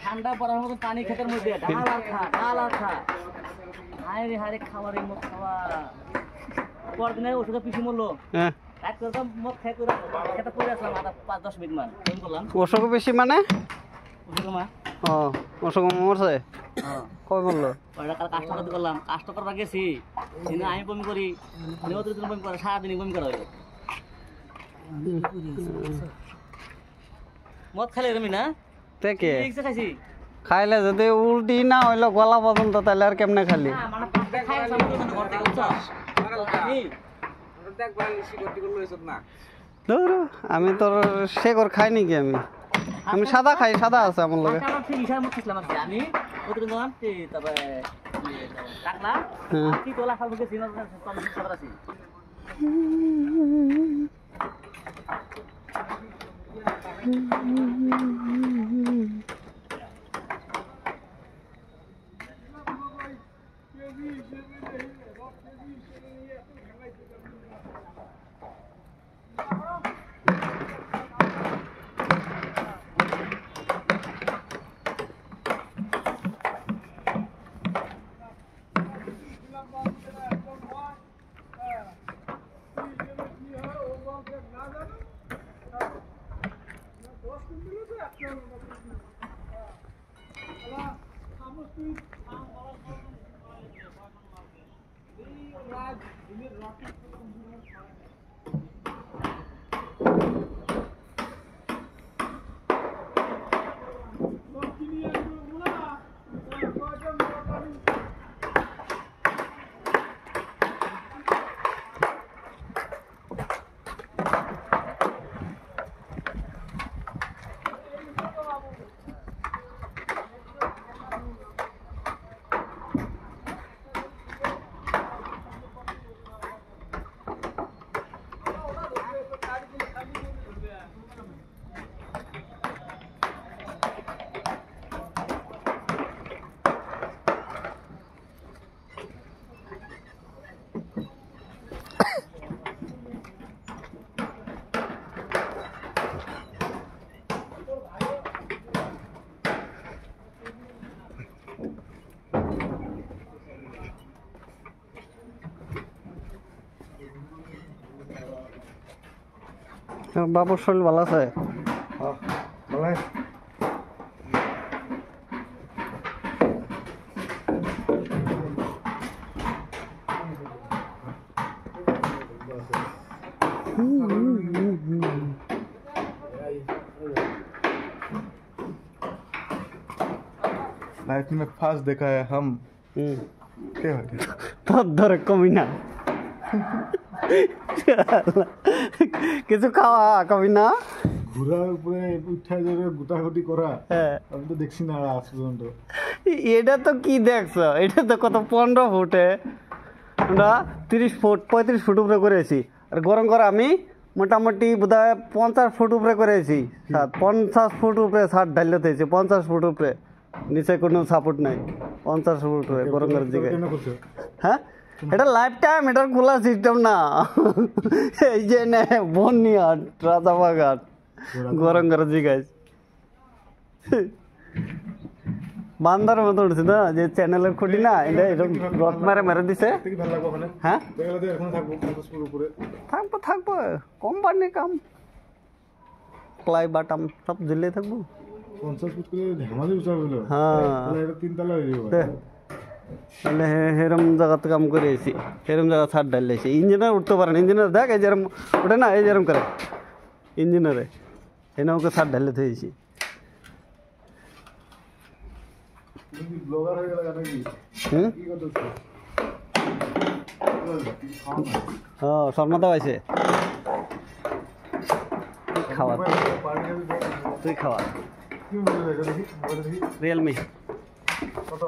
ঠান্ডা পড়ার মতো পানি খেতের মধ্যে ঢাল আর খা হায় হারে খাওয়ার মত খাওয়া পরদিনে ওষুধে পিছু মরলো মত খেতে পড়ে আসলাম 5-10 মিনিট মান করলাম অসুখ বেশি মানে অসুখ মরছে কই বললো কাষ্ট করতে করলাম কাষ্ট করবার গেছি আমি বমি করি বমি করে সারাদিন বমি করা হইলো মদ খাইলে তুমি না খাইছি খাইলে যদি উল্টি না হইলো গলা পর্যন্ত তাহলে আর কেমনে খালি আমি তোর শেখর খাই নাকি আমি সাদা খাই সাদা আছে আমার লগে আমি বাবুর শরীর ভালো আছে लाइफ में फास्ट देखा है हम क्या हो गया तो धर कमी ना কিছু খাওয়া কবি না ঘোড়ার উপরে উঠে যাবে গুটাগুটি করা আমি তো দেখছি না আজ পর্যন্ত এটা তো কি দেখছো এটা তো কত 15 ফুটে আমরা 30 ফুট 35 ফুট উপরে করেছি আর গরম করা আমি মোটামুটি বোধহয় 50 ফুট উপরে করেছি 50 ফুট উপরে ছাদ ঢালতে হয়েছে 50 ফুট উপরে নিচে কোনো সাপোর্ট নাই 50 ফুট উপরে গরম করার দিকে হ্যাঁ এটা লাইফ টাইম এটার খোলা সিস্টেম না এই যে নে বনিয়াট রাজাবাগান গরম করে জিগাইস বান্দার মতো উঠছে না যে চ্যানেলের খুঁটি না এটা এরকম রড মারে মেরে দিছে হ্যাঁ থাকবো থাকবো কোম্পানি কাম প্লাই বাটাম সব ঝুলে থাকবো 50 ফুট করে ঝামালি উঁচা হলো হ্যাঁ এটা 3 তলা হয়ে যাবে তাহলে হেরম জায়গাতে কাম করে এসি হেরম জায়গা ছাড় ঢাললেছি ইঞ্জিনিয়ার উঠতে পারেন ইঞ্জিনিয়ার দেখ এই যেরম ওঠে না এই যেরম করে ইঞ্জিনিয়ারে এনে ওকে ছাড় ঢাললে থয়েছি ব্লগার হয়ে গেল নাকি কি করতেছ হ্যাঁ শর্মাদা আছে খাওয়া তুই খাওয়া রিয়েলমি কত